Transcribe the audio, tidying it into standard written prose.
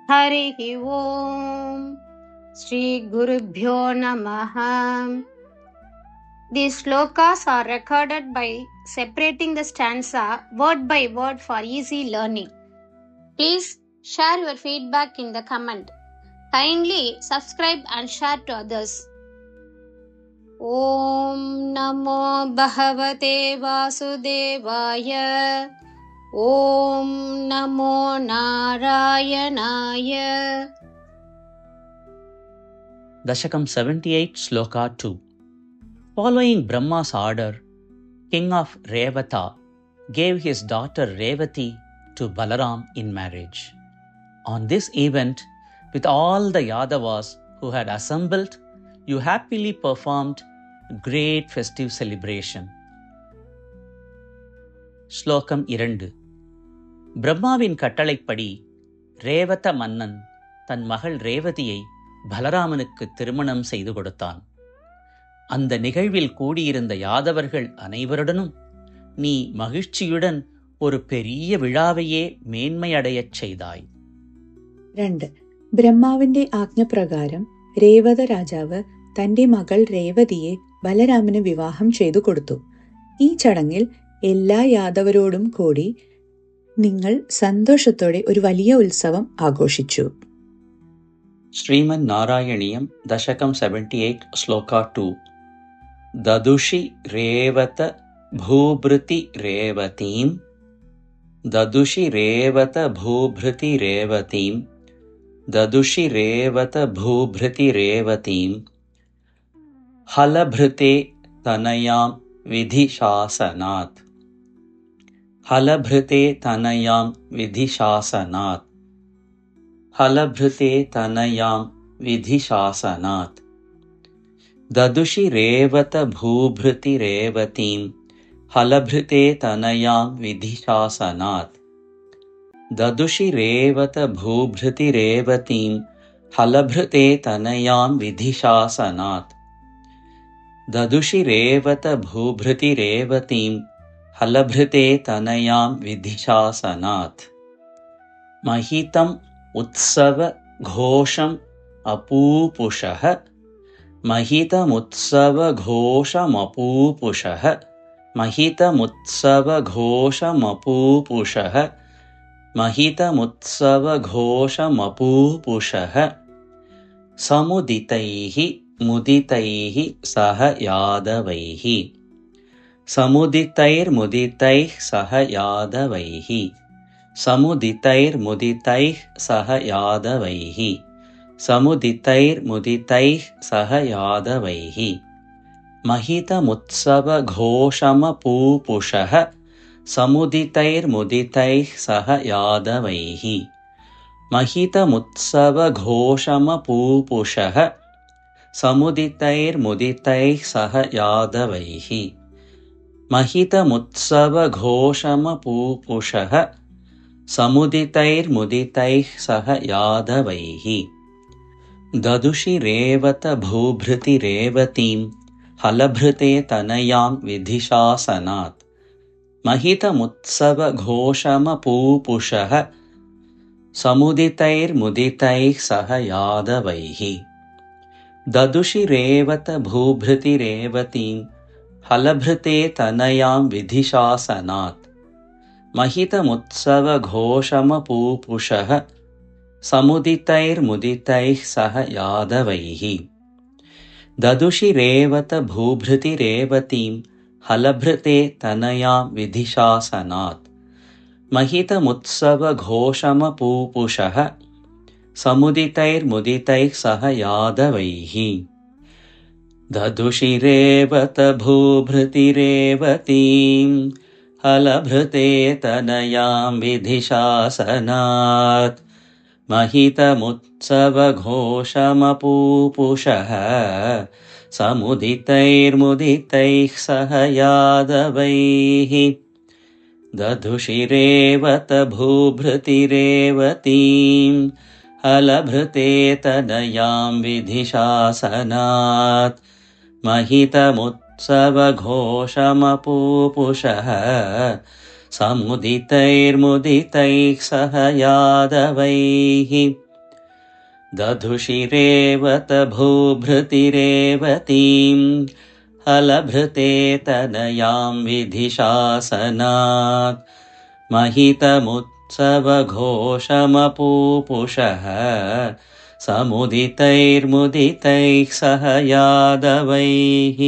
हरिः ओम् श्रीगुरुभ्यो नमः. These slokas are recorded by separating the stanza word by word for easy learning. Please share your feedback in the comment. Kindly subscribe and share to others. Om Namo Bhagavate Vasudevaya. Om Namo Narayanaya. Dashakam 78, Sloka 2. Following Brahma's order, King of Revata gave his daughter Revati to Balaram in marriage. On this event, with all the Yadavas who had assembled, you happily performed great festive celebration. ஸ்லோகம் 2. பிரம்மாவின் கட்டளைப்படி ரேவத மன்னன் தன் மகள் ரேவதியை பலராமனுக்கு திருமணம் செய்து கொடுத்தான். அந்த நிகழ்வில் கூடியிருந்த யாதவர்கள் அனைவருடனும் நீ மகிழ்ச்சியுடன் ஒரு பெரிய விழாவையே മേന്മയടയச் ചെയ്താய். 2. ബ്രഹ്മാവിന്റെ ആജ്ഞപ്രകാരം രേവത രാജാവ് തന്റെ മകൾ രേവതിയെ ബലരാമന് വിവാഹം ചെയ്തു കൊടുത്തു. ഈ ചടങ്ങിൽ എല്ലാ യാദവരോടും കൂടി നിങ്ങൾ സന്തോഷത്തോടെ ഒരു വലിയ ഉത്സവം ആഘോഷിച്ചു. ശ്രീമൻ നാരായണീയം ദശകം 78 ശ്ലോക 2. ദദുഷി രേവത ഭൂഭൃതി രേവതീം ദദുഷി രേവത ഭൂഭൃതി രേവതീം ദദുഷി രേവത ഭൂഭൃതി രേവതീം ഹലഭൃതേ തനയാം വിധിശാസനാത് ഹലഭൃതേ തനയാം വിധിശാസനാത് हलभृते तनयां विधिशासनात् ददुषि रेवत भूभृति रेवतीं हलभृते तनयां विधिशासनात् ददुषि रेवत भूभृति रेवतीं हलभृते तनयां विधिशासनात् ददुषि रेवत भूभृति रेवतीं हलभृते तनयां विधिशासनात् महितम् उत्सव घोषम् अपूपुषः महितमुत्सव घोषमपूपुषः महितमुत्सव घोषमपूपुषः महितमुत्सव घोषमपूपुषः समुदितैः मुदितैः सह यादवैः समुदितैर्मुदितैः सह यादवैः समुदितैर्मुदितैः सह यादवैः समुदितैर्मुदितैः सह यादवैः महितमुत्सवघोषमपूपुषः समुदितैर्मुदितैः सह यादवैः महितमुत्सवघोषमपूपुषः समुदितैर्मुदितैः सह यादवैः महितमुत्सवघोषमपूपुषः समुदितैर्मुदितैः सह यादवैः ददुषि रेवत भूभृति रेवतीं हलभृते तनयां विधिशासनात् महितमुत्सवघोषमपूपुषः समुदितैर्मुदितैः सह यादवैः ददुषि रेवत भूभृति रेवतीं हलभृते तनयां विधिशासनात् महितमुत्सवघोषमपूपुषः समुदितैर्मुदितैः सह यादवैः ददुषि रेवत भूभृति रेवतीं हलभृते तनयां विधिशासनात् महितमुत्सवघोषमपूपुषः समुदितैर्मुदितैः सह यादवैः ददुषि रेवत भूभृति रेवतीं हलभृते तनयां विधिशासनात् महितमुत्सवघोषमपूपुषः समुदितैर्मुदितैः सह यादवैः ददुषि रेवत भूभृति रेवतीं हलभृते तनयां विधिशासनात् महितमुत्सवघोषमपूपुषः समुदितैर्मुदितैः सह यादवैः दधुषि रेवत भूभृतिरेवतीं हलभृते तनयां विधिशासनात् महितमुत्सवघोषमपूपुषः समुदितैर्मुदितैः सह यादवैः